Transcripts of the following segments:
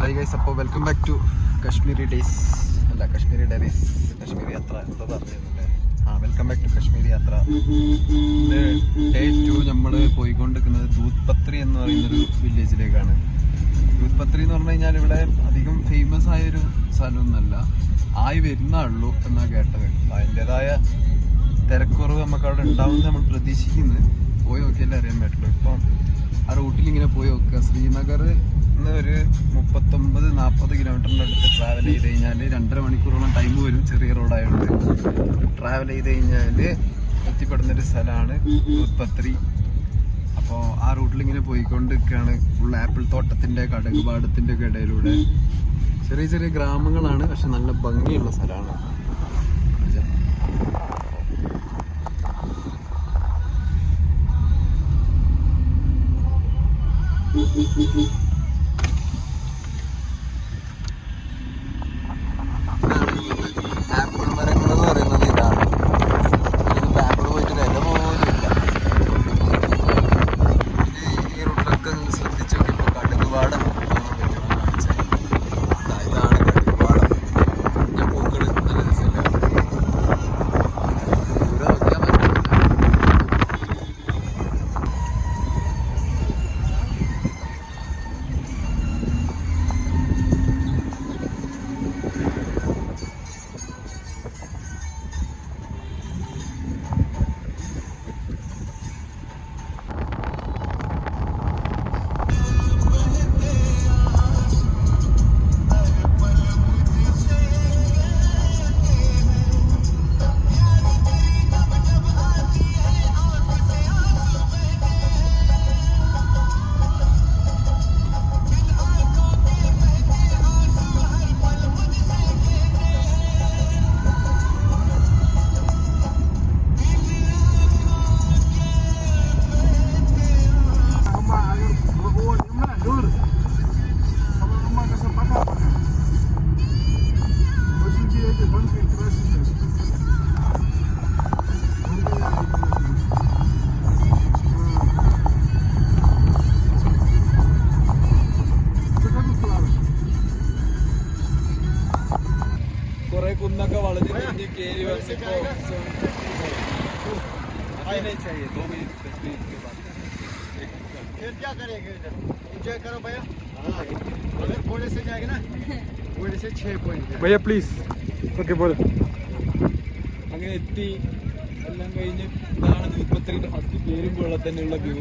High guys, അപ്പോൾ welcome back to Kashmiri days അല്ല Kashmiri diaries, Kashmiri യാത്ര എന്താ പറഞ്ഞിരുന്നല്ലേ. വെൽക്കം ബാക്ക് ടു കശ്മീരി യാത്ര. ഇത് ഡേ 2. നമ്മൾ പോയിക്കൊണ്ടിരിക്കുന്നത് ദൂത് പത്രി എന്ന് പറയുന്നൊരു വില്ലേജിലേക്കാണ്. ദൂത് പത്രി എന്ന് പറഞ്ഞു കഴിഞ്ഞാൽ ഇവിടെ അധികം ഫേമസ് ആയൊരു സ്ഥലമൊന്നുമല്ല, ആയി വരുന്നുള്ളൂ എന്നാണ് കേട്ടത്. അതിൻ്റെതായ തിരക്കുറവ് നമുക്ക് അവിടെ ഉണ്ടാവുമെന്ന് നമ്മൾ പ്രതീക്ഷിക്കുന്നത്. പോയി നോക്കിയാലേ അറിയാൻ പറ്റുള്ളൂ. ഇപ്പം ആ റൂട്ടിൽ ഇങ്ങനെ പോയി നോക്കുക. ശ്രീനഗർ ഒരു 39-40 കിലോമീറ്ററിൻ്റെ അടുത്ത് ട്രാവൽ ചെയ്ത് കഴിഞ്ഞാൽ 2.5 മണിക്കൂറോളം ടൈം വരും. ചെറിയ റോഡായതുകൊണ്ട് ട്രാവൽ ചെയ്ത് കഴിഞ്ഞാൽ എത്തിപ്പെടുന്നൊരു സ്ഥലമാണ് ദൂത് പത്രി. അപ്പോൾ ആ റൂട്ടിൽ ഇങ്ങനെ പോയിക്കൊണ്ടിരിക്കുകയാണ്. ഫുൾ ആപ്പിൾ തോട്ടത്തിൻ്റെ കടക് പാടത്തിൻ്റെ ഒക്കെ ഇടയിലൂടെ ചെറിയ ചെറിയ ഗ്രാമങ്ങളാണ്, പക്ഷെ നല്ല ഭംഗിയുള്ള സ്ഥലമാണ്. ആപ്പിൾ മരങ്ങൾ എന്ന് പറയുന്നത് ഇതാണ്. ആപ്പിൾ പോയിട്ട് വില പോലും ഇല്ല. ഈ റൂട്ടിലൊക്കെ ശ്രദ്ധിച്ചു നോക്കിയപ്പോൾ കടുകുപാടം ഇതാണ് കടുകുപാടം. ഞാൻ പൂക്കൾ നല്ല രസമില്ല. ദൂരെ നോക്കിയാൽ കുറെ കുന്നൊക്കെ വളഞ്ഞ് കയറി വന്നപ്പോ भैया प्लीज ओके बोलो. അങ്ങനെ എത്തി. എല്ലാം കഴിഞ്ഞ് ഇതാണ് ദൂത് പത്രിന്റെ ഫസ്റ്റ് കയറുമ്പോൾ തന്നെയുള്ള വ്യൂ.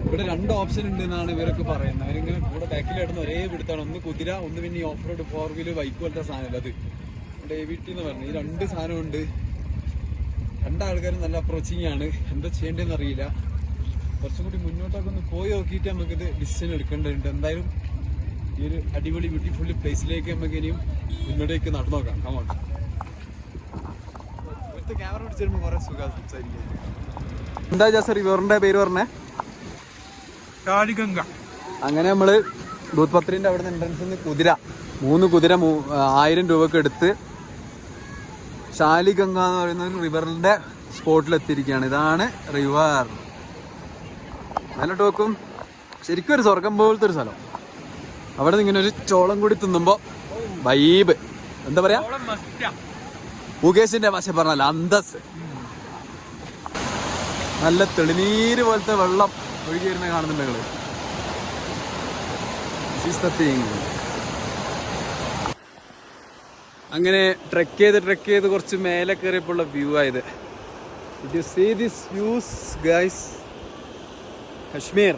ഇവിടെ 2 ഓപ്ഷൻ ഉണ്ട് എന്നാണ് ഇവരൊക്കെ പറയുന്നത്. അവരിങ്ങനെ കൂടെ ബാക്കിലായിടുന്ന ഒരേ പിടുത്താണ്. ഒന്ന് കുതിര, ഒന്ന് പിന്നെ ഈ ഓഫ് റോഡ് 4 വീലർ ബൈക്ക് പോലത്തെ സാധനമല്ല അത്. AVT എന്ന് പറഞ്ഞു. ഈ 2 സാധനമുണ്ട്. 2 ആൾക്കാരും നല്ല അപ്രോച്ചിങ് ആണ്. എന്താ ചെയ്യേണ്ടതെന്ന് അറിയില്ല. കുറച്ചും കൂടി മുന്നോട്ടൊക്കെ ഒന്ന് പോയി നോക്കിയിട്ട് നമുക്കിത് ഡിസിഷൻ എടുക്കേണ്ടതുണ്ട്. എന്തായാലും ഈ ഒരു അടിപൊളി ബ്യൂട്ടിഫുൾ പ്ലേസിലേക്ക് നമുക്ക് ഇനിയും മുന്നോട്ടേക്ക് നടന്നു നോക്കാം. കമോൺ. ഇവിടുത്തെ ക്യാമറ പിടിച്ചിരുമ്പോൾ കുറെ സുഖം സംസാരിക്കാൻ. എന്താ ജാസർ റിവറിന്റെ പേര് പറഞ്ഞേ? കാളിഗംഗ. അങ്ങനെ നമ്മള് ദൂത് പത്രിന്റെ അവിടെ നിന്ന് എൻട്രൻസിൽ നിന്ന് 3 കുതിര 1000 രൂപക്ക് എടുത്ത് ശാലിഗംഗ എന്ന് പറയുന്ന ഒരു റിവറിന്റെ സ്പോട്ടിൽ എത്തിയിരിക്കുകയാണ്. ഇതാണ് റിവർ. നല്ല ടോക്കും. ശരിക്കും ഒരു സ്വർഗം പോലത്തെ ഒരു സ്ഥലം. അവിടെ നിന്ന് ഇങ്ങനെ ഒരു ചോളം കൂടി തിന്നുമ്പോ വൈബ്. എന്താ പറയാ, മുകേഷിന്റെ ഭാഷ പറഞ്ഞല്ല, അന്തസ്. നല്ല തെളിനീര് പോലത്തെ വെള്ളം ഒഴുകി വരുന്ന കാണുന്നുണ്ടെങ്കിൽ അങ്ങനെ ട്രെക്ക് ചെയ്ത് കുറച്ച് മേലെ കയറിയപ്പോഴുള്ള വ്യൂ ആയത്. Did you see these views, guys? Kashmir.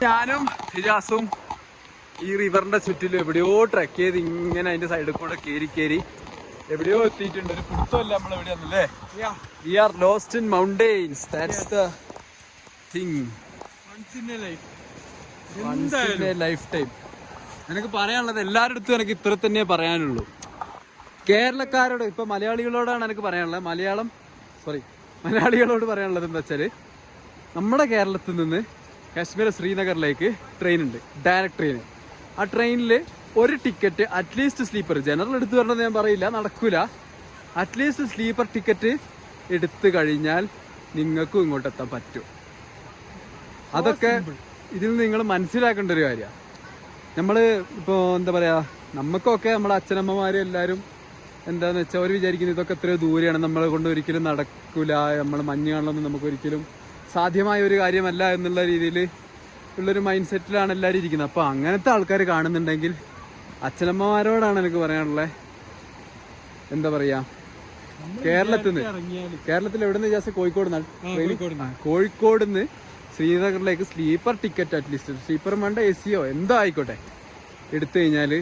ഞാനും ഹിജാസും ഈ റിവറിന്റെ ചുറ്റിലും എവിടെയോ ട്രെക്ക് ചെയ്ത് ഇങ്ങനെ അതിന്റെ സൈഡിൽ കൂടെ കയറി എവിടെയോ എത്തിയിട്ടുണ്ട്. ഒരു പിടുത്തമല്ല നമ്മൾ എവിടെയാന്നല്ലേ. We are lost in mountains. That's the thing. Once in a life. Once in a lifetime. എനിക്ക് പറയാനുള്ളത് എല്ലാവരുടെ അടുത്തും എനിക്ക് ഇത്ര തന്നെ പറയാനുള്ളൂ. കേരളക്കാരോട്, ഇപ്പൊ മലയാളികളോടാണ് എനിക്ക് പറയാനുള്ളത്. മലയാളം മലയാളികളോട് പറയാനുള്ളത് എന്താ വെച്ചാൽ നമ്മുടെ കേരളത്തിൽ നിന്ന് കാശ്മീർ ശ്രീനഗറിലേക്ക് ട്രെയിൻ ഉണ്ട്, ഡയറക്റ്റ് ട്രെയിൻ. ആ ട്രെയിനിൽ ഒരു ടിക്കറ്റ് അറ്റ്ലീസ്റ്റ് സ്ലീപ്പർ, ജനറൽ എടുത്തു വരണമെന്ന് ഞാൻ പറയില്ല, നടക്കൂല. അറ്റ്ലീസ്റ്റ് സ്ലീപ്പർ ടിക്കറ്റ് എടുത്തു കഴിഞ്ഞാൽ നിങ്ങൾക്കും ഇങ്ങോട്ട് എത്താൻ പറ്റും. അതൊക്കെ ഇതിൽ നിന്ന് നിങ്ങൾ മനസ്സിലാക്കേണ്ട ഒരു കാര്യമാണ്. നമ്മൾ ഇപ്പോൾ എന്താ പറയുക, നമുക്കൊക്കെ നമ്മുടെ അച്ഛനമ്മമാർ എല്ലാവരും എന്താന്ന് വെച്ചാൽ അവർ വിചാരിക്കുന്നത് ഇതൊക്കെ എത്രയോ ദൂരെയാണ്, നമ്മളെ കൊണ്ട് ഒരിക്കലും നടക്കില്ല, നമ്മൾ മഞ്ഞ് കാണണമെന്ന് നമുക്കൊരിക്കലും സാധ്യമായ ഒരു കാര്യമല്ല എന്നുള്ള രീതിയിൽ ഉള്ളൊരു മൈൻഡ് സെറ്റിലാണ് എല്ലാവരും ഇരിക്കുന്നത്. അപ്പോൾ അങ്ങനത്തെ ആൾക്കാർ കാണുന്നുണ്ടെങ്കിൽ അച്ഛനമ്മമാരോടാണ് എനിക്ക് പറയാനുള്ളത്. എന്താ പറയുക, കേരളത്തിൽ എവിടെ നിന്ന് വിചാരിച്ച കോഴിക്കോട് നിന്ന് ശ്രീനഗറിലേക്ക് സ്ലീപ്പർ ടിക്കറ്റ്, അറ്റ്ലീസ്റ്റ് സ്ലീപ്പർ വേണ്ട എസിയോ എന്തോ ആയിക്കോട്ടെ, എടുത്തു കഴിഞ്ഞാൽ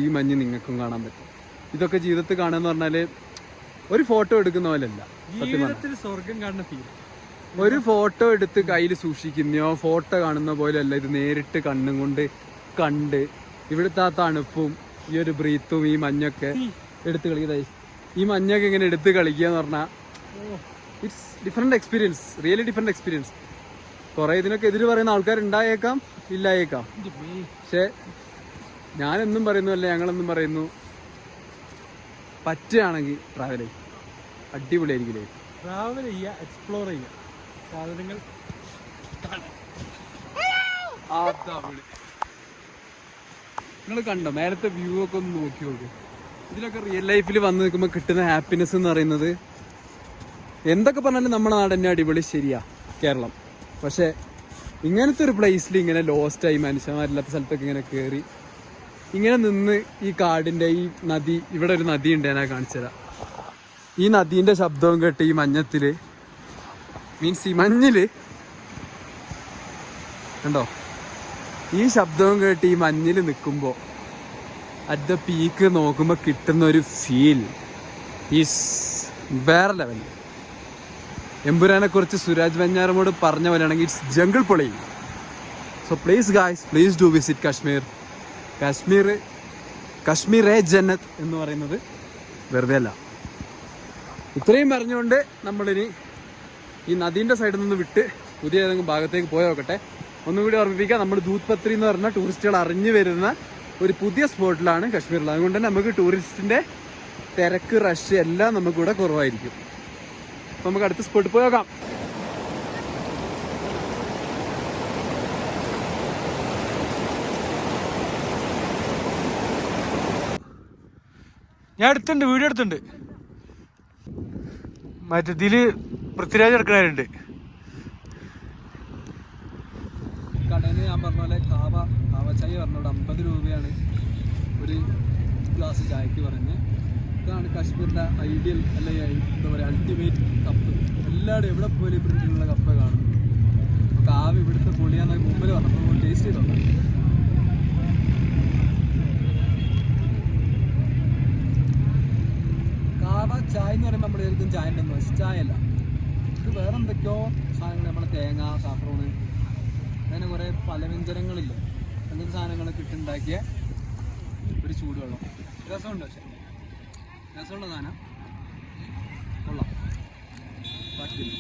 ഈ മഞ്ഞ് നിങ്ങൾക്കും കാണാൻ പറ്റും. ഇതൊക്കെ ജീവിതത്തിൽ കാണുക പറഞ്ഞാൽ ഒരു ഫോട്ടോ എടുക്കുന്ന പോലെയല്ല, സ്വർഗം കാണുന്ന ഫീൽ. ഒരു ഫോട്ടോ എടുത്ത് കയ്യിൽ സൂക്ഷിക്കുന്നോ ഫോട്ടോ കാണുന്ന പോലെയല്ല. ഇത് നേരിട്ട് കണ്ണും കൊണ്ട് കണ്ട് ഇവിടുത്തെ ആ തണുപ്പും ഈ ഒരു ബ്രീത്തും ഈ മഞ്ഞൊക്കെ എടുത്ത് കളിക്കുന്നത്, ഈ മഞ്ഞൊക്കെ ഇങ്ങനെ എടുത്ത് കളിക്കുക എന്ന് പറഞ്ഞാൽ it's different experience, really different experience. കുറേ ഇതിനൊക്കെ എതിര് പറയുന്ന ആൾക്കാരുണ്ടായേക്കാം, ഇല്ലായേക്കാം. പക്ഷേ ഞാനെന്നും പറയുന്നതല്ല, ഞങ്ങളെന്നും പറയുന്നു, പറ്റുകയാണെങ്കിൽ ട്രാവൽ ചെയ്യും, അടിപൊളിയായിരിക്കില്ലേ. ട്രാവൽ ചെയ്യുക, എക്സ്പ്ലോർ ചെയ്യുക, സാധനങ്ങൾ. നിങ്ങൾ കണ്ടോ മേലത്തെ വ്യൂ ഒക്കെ ഒന്ന് നോക്കി നോക്കും. ഇതിലൊക്കെ റിയൽ ലൈഫിൽ വന്ന് നിൽക്കുമ്പോൾ കിട്ടുന്ന ഹാപ്പിനെസ് എന്ന് പറയുന്നത്, എന്തൊക്കെ പറഞ്ഞാലും നമ്മുടെ നാട് തന്നെ അടിപൊളി, ശരിയാ കേരളം. പക്ഷെ ഇങ്ങനത്തെ ഒരു പ്ലേസിൽ ഇങ്ങനെ ലോസ്റ്റായി മനുഷ്യന്മാരില്ലാത്ത സ്ഥലത്തൊക്കെ ഇങ്ങനെ കയറി ഇങ്ങനെ നിന്ന് ഈ കാടിൻ്റെ ഈ നദി, ഇവിടെ ഒരു നദി ഉണ്ട്, ഞാൻ കാണിച്ചു തരാം. ഈ നദീൻ്റെ ശബ്ദവും കേട്ട് ഈ മഞ്ഞത്തിൽ, മീൻസ് ഈ മഞ്ഞില് കണ്ടോ, ഈ ശബ്ദവും കേട്ട് ഈ മഞ്ഞിൽ നിൽക്കുമ്പോൾ അറ്റ് ദ പീക്ക് നോക്കുമ്പോൾ കിട്ടുന്ന ഒരു ഫീൽ ഈസ് വേറെ ലെവൽ. എമ്പുരാനെ കുറിച്ച് സുരാജ് വെഞ്ഞാറമോട് പറഞ്ഞ പോലെയാണെങ്കിൽ ഇറ്റ്സ് ജംഗിൾ പൊളി. So please guys, please do visit Kashmir. കാശ്മീരെ ജന്നത്ത് എന്ന് പറയുന്നത് വെറുതെ അല്ല. ഇത്രയും പറഞ്ഞുകൊണ്ട് നമ്മളിനി ഈ നദീൻ്റെ സൈഡിൽ നിന്ന് വിട്ട് പുതിയ ഏതെങ്കിലും ഭാഗത്തേക്ക് പോയി നോക്കട്ടെ. ഒന്നുകൂടി ഓർമ്മിപ്പിക്കാം, നമ്മൾ ദൂത് പത്രി എന്ന് പറഞ്ഞാൽ ടൂറിസ്റ്റുകൾ അറിഞ്ഞു വരുന്ന ഒരു പുതിയ സ്പോട്ടിലാണ് കാശ്മീരിൽ. അതുകൊണ്ട് തന്നെ നമുക്ക് ടൂറിസ്റ്റിൻ്റെ തിരക്ക്, റഷ് എല്ലാം നമുക്കിവിടെ കുറവായിരിക്കും. അപ്പോൾ നമുക്ക് അടുത്ത സ്പോട്ടിൽ പോയി നോക്കാം. ഞാൻ എടുത്തുണ്ട്, വീഡിയോ എടുത്തുണ്ട്. മറ്റേ ഇതില് പൃഥ്വിരാജ് എടുക്കണവരുണ്ട്. കടയിൽ ഞാൻ പറഞ്ഞ പോലെ കാവ ചായ പറഞ്ഞോട് 50 രൂപയാണ് ഒരു ഗ്ലാസ് ചായക്ക് പറഞ്ഞ്. ഇതാണ് കാശ്മീരിൻ്റെ ഐഡിയൽ, അല്ലെങ്കിൽ എന്താ പറയുക, അൾട്ടിമേറ്റ് കപ്പ്. എല്ലാവരും എവിടെ പോലും പ്രിന്റിലുള്ള കപ്പ് കാണും. കാവ ഇവിടുത്തെ പൊളിയാന്നൊക്കെ മുമ്പിൽ പറഞ്ഞപ്പോൾ ടേസ്റ്റ് ചെയ്തോളാം. കാവ ചായ എന്ന് പറയുമ്പോൾ നമ്മൾ ശരിക്കും ചായ ഉണ്ടെന്നോ, ചായ അല്ല, ഇത് വേറെ എന്തൊക്കെയോ സാധനങ്ങൾ, നമ്മളെ തേങ്ങ, സാഫ്രോണ്, അങ്ങനെ കുറേ പലവ്യഞ്ജനങ്ങളില്ലേ, അങ്ങനത്തെ സാധനങ്ങളൊക്കെ ഇട്ടുണ്ടാക്കിയ ഒരു ചൂടുവെള്ളം. രസമുണ്ട്, പക്ഷേ രസമുള്ള സാധനം, കൊള്ളാം, പറ്റില്ല.